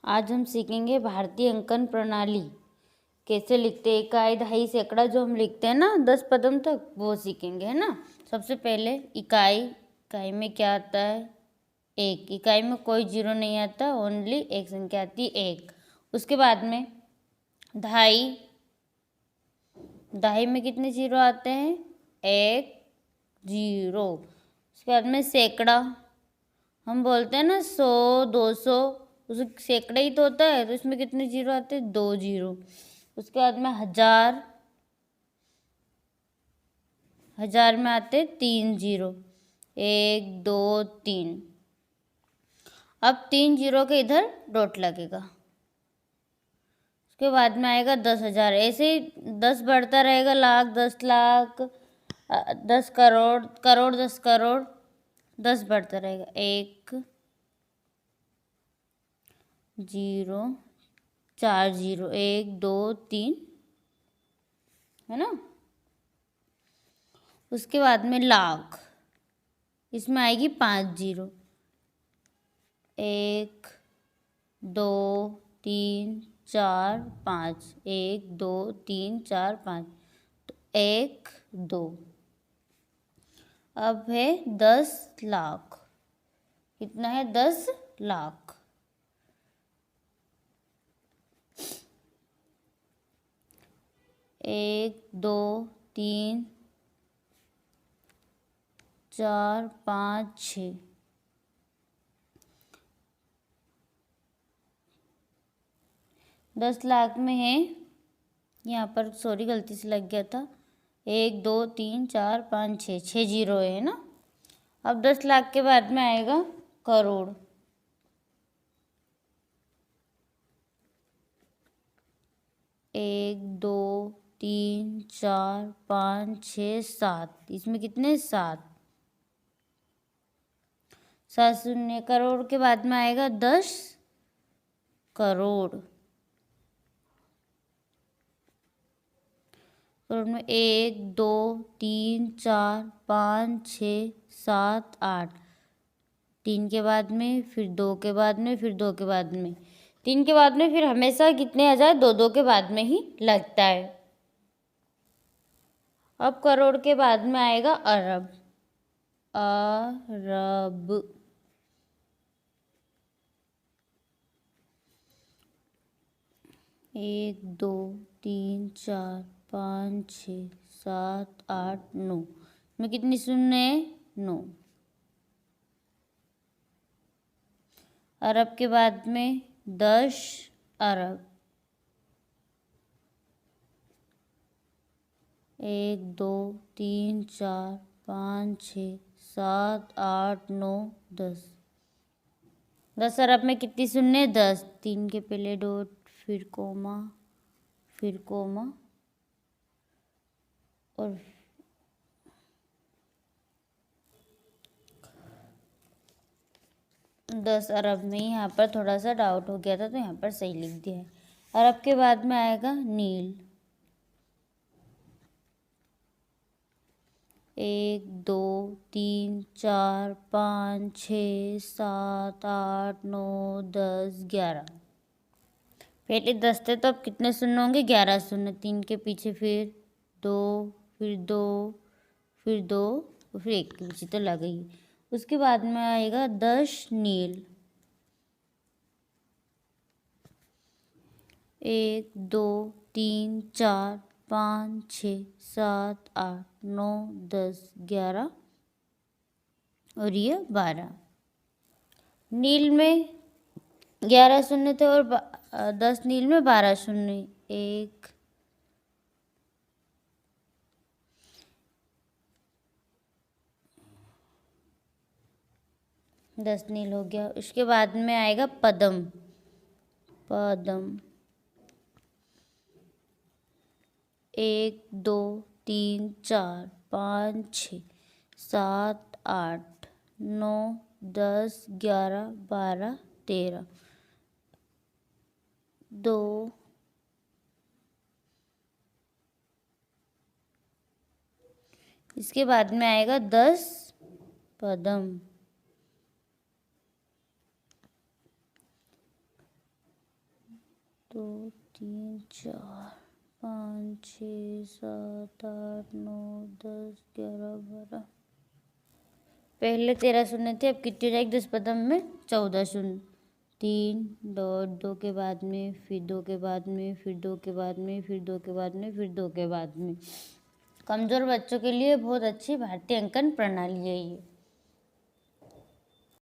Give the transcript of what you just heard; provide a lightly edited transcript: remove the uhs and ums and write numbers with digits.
आज हम सीखेंगे भारतीय अंकन प्रणाली कैसे लिखते हैं। इकाई, दहाई, सैकड़ा जो हम लिखते हैं ना 10 पदम तक, वो सीखेंगे, है ना। सबसे पहले इकाई में क्या आता है? एक। इकाई में कोई जीरो नहीं आता, ओनली एक संख्या आती है, एक। उसके बाद में दहाई, दहाई में कितने जीरो आते हैं? एक जीरो। उसके बाद में सैकड़ा, हम बोलते हैं ना 100, 200, उसे सैकड़ा ही तो होता है, तो इसमें कितने जीरो आते हैं? 2 जीरो। उसके बाद में हजार, हजार में आते 3 जीरो, 1 2 3। अब 3 जीरो के इधर डॉट लगेगा। उसके बाद में आएगा 10,000। ऐसे ही 10 बढ़ता रहेगा, लाख, 10 लाख, 10 करोड़, करोड़, 10 करोड़, 10 बढ़ता रहेगा। 1 जीरो, 4 जीरो, 1 2 3, है ना। उसके बाद में लाख, इसमें आएगी 5 जीरो, 1 2 3 4 5, 1 2 3 4 5, तो 1 2। अब है 10 लाख, कितना है? 10 लाख। एक, दो, तीन, 4 5 6, 10 लाख में है, यहाँ पर सॉरी गलती से लग गया था, 1 2 3 4 5 6, 6 जीरो है ना। अब 10 लाख के बाद में आएगा करोड़। 1 2 3 4 5 6 7, इसमें कितने? 7, 7 शून्य। करोड़ के बाद में आएगा 10 करोड़। करोड़ में 1 2 3 4 5 6 7 8, 3 के बाद में, फिर 2 के बाद में, फिर 2 के बाद में, 3 के बाद में, फिर हमेशा कितने आ जाए? 2 2 के बाद में ही लगता है। अब करोड़ के बाद में आएगा अरब। अरब, 1 2 3 4 5 6 7 8 9, में कितनी शून्य है? 9। अरब के बाद में 10 अरब, 1 2 3 4 5 6 7 8 9 10। 10 अरब में कितनी शून्य? 10। 3 के पहले डॉट, फिर कोमा, फिर कोमा, और 10 अरब में यहाँ पर थोड़ा सा डाउट हो गया था, तो यहाँ पर सही लिख दिया है। अरब के बाद में आएगा नील। 1 2 3 4 5 6 7 8 9 10 11। पहले 10 थे, तो अब कितने शून्य होंगे? 11 शून्य। 3 के पीछे फिर 2, फिर 2, फिर 2, फिर 1 के पीछे तो लग गई। उसके बाद में आएगा 10 नील। 1 2 3 4 5 6 7 8 9 10 11, और ये 12। नील में 11 शून्य थे, और 10 नील में 12 शून्य। 1 10 नील हो गया। उसके बाद में आएगा पदम। पदम 1 2 3 4 5 6 7 8 9 10 11 12 13, 2। इसके बाद में आएगा 10 पदम। 2 3 4 5 6 7 8 9 10 11 12। पहले 13 शून्य थे, अब कितनी हो जाएगी 10 पदम में? 14 शून्य। 3 डॉट 2 के बाद में, फिर 2 के बाद में, फिर 2 के बाद में, फिर 2 के बाद में, फिर 2 के बाद में। कमज़ोर बच्चों के लिए बहुत अच्छी भारतीय अंकन प्रणाली है ये।